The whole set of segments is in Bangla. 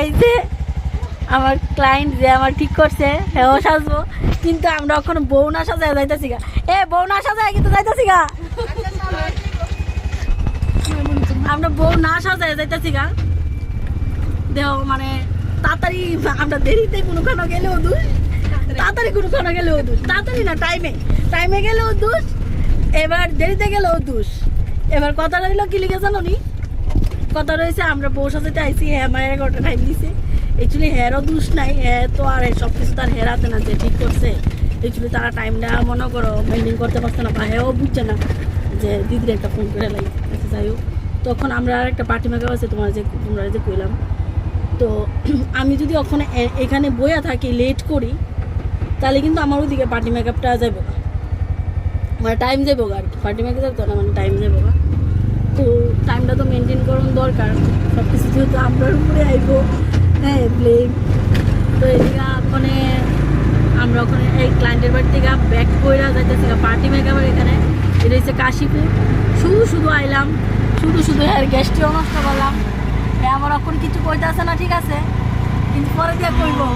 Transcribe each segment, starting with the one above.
এই যে আমার ক্লায়েন্ট যে আমার ঠিক করছে হ্যাঁ সাজবো, কিন্তু আমরা ওখানে বউ না সাজায় যাইতেছি গা। বউ না সাজায় কিন্তু যাইতেছি গা, আমরা বউ না সাজায় যাইতেছি গা। দেহ মানে তাড়াতাড়ি আমরা দেরিতে কোনোখানে গেলেও দোষ, তাড়াতাড়ি কোনোখানে গেলেও দোষ, তাড়াতাড়ি না টাইমে গেলেও দোষ, এবার দেরিতে গেলেও দোষ। এবার কথা রইল কি লিখে জানো নি, কথা রয়েছে আমরা বউ সাজাতে আইসি, হ্যাঁ আমার 11টা টাইম দিছে। অ্যাকচুয়ালি হেয়ারও দোষ নাই, হ্যাঁ তো আর সব কিছু তার হেয়ার হাতে না যে ঠিক করছে। অ্যাকচুয়ালি তারা টাইমটা মনে করো মেনটেন করতে পারছে না, বা হ্যাঁও বুঝছে না যে দিদির একটা ফোন করে লাগে। আচ্ছা যাই হোক, তখন আমরা আর একটা পার্টি মেকআপ আছে তোমরা যে কইলাম। তো আমি যদি ওখানে এখানে বইয়া থাকি লেট করি, তাহলে কিন্তু আমার ওদিকে পার্টি মেকআপটা যাবো, মানে টাইম যাবো আর কি। পার্টি মেকআপ যাবো না, মানে টাইম যাবো। তো টাইমটা তো মেনটেন করানো দরকার, সব কিছু যেহেতু আমরার উপরে আইবো, হ্যাঁ ব্লেম। তো এদিকে ওখানে আমরা ওখানে এই ক্লায়েন্টের বাড়ি থেকে ব্যাক করে যাইতেছি পার্টি মেকআপের এখানে। এটা হচ্ছে কাশীপুর। শুধু আইলাম, শুধু হ্যাঁ গ্যাসটিও নষ্ট করলাম। হ্যাঁ আমার এখন কিছু কইতে আসে না, ঠিক আছে, কিন্তু পরে দিয়ে কইবো।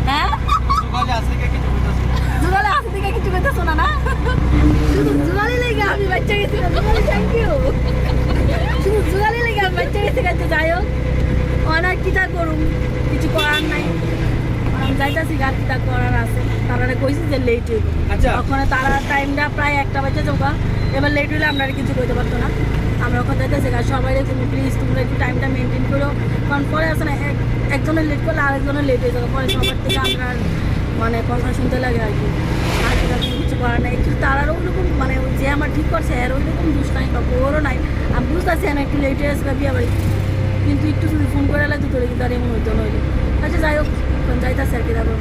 হ্যাঁ জুগালে আসে দিকে কিছু কইতে শোনা না, শুধু জুগালি লেগে আমি বাচ্চা গেছি না। জুগালি থ্যাংক ইউ, শুধু জুগালি লেগে আমি বাচ্চা গেছি। কাছে যাই হোক, অনেক কিটা করুম, কিছু করার নাই। আমি যাইতেছি গাছ কিটা করার আছে, তারা কইছি যে লেট হইব। ওখানে তারা টাইমটা প্রায় 1টা বাজে যাওয়া, এবার লেট হইলে আমরা কিছু কইতে পারতো না। আমরা ওখানে যাইতেছি গাছ, সবাই তুমি প্লিজ তোমরা একটু টাইমটা মেনটেন করো, কারণ পরে আসে না একজনের লেট করলে আরেকজনের লেট হয়ে যাবে, পরে সবার থেকে আমরা মানে কথা শুনতে লাগে আর কি। আর কিছু করার নাই। একটু তারারও ওইরকম মানে যে আমার ঠিক করছে এর ওইরকম দুষ নাই বা ওরও নাই। আমি বুঝতেছি না একটু লেট হয়ে আসবে বিয়ে বাড়ি, কিন্তু একটু যদি ফোন করে এলে তো তোরে কিন্তু আর এমন হইতো নইলে। আচ্ছা যাই হোক, যাইতেছে আর কি। তারপর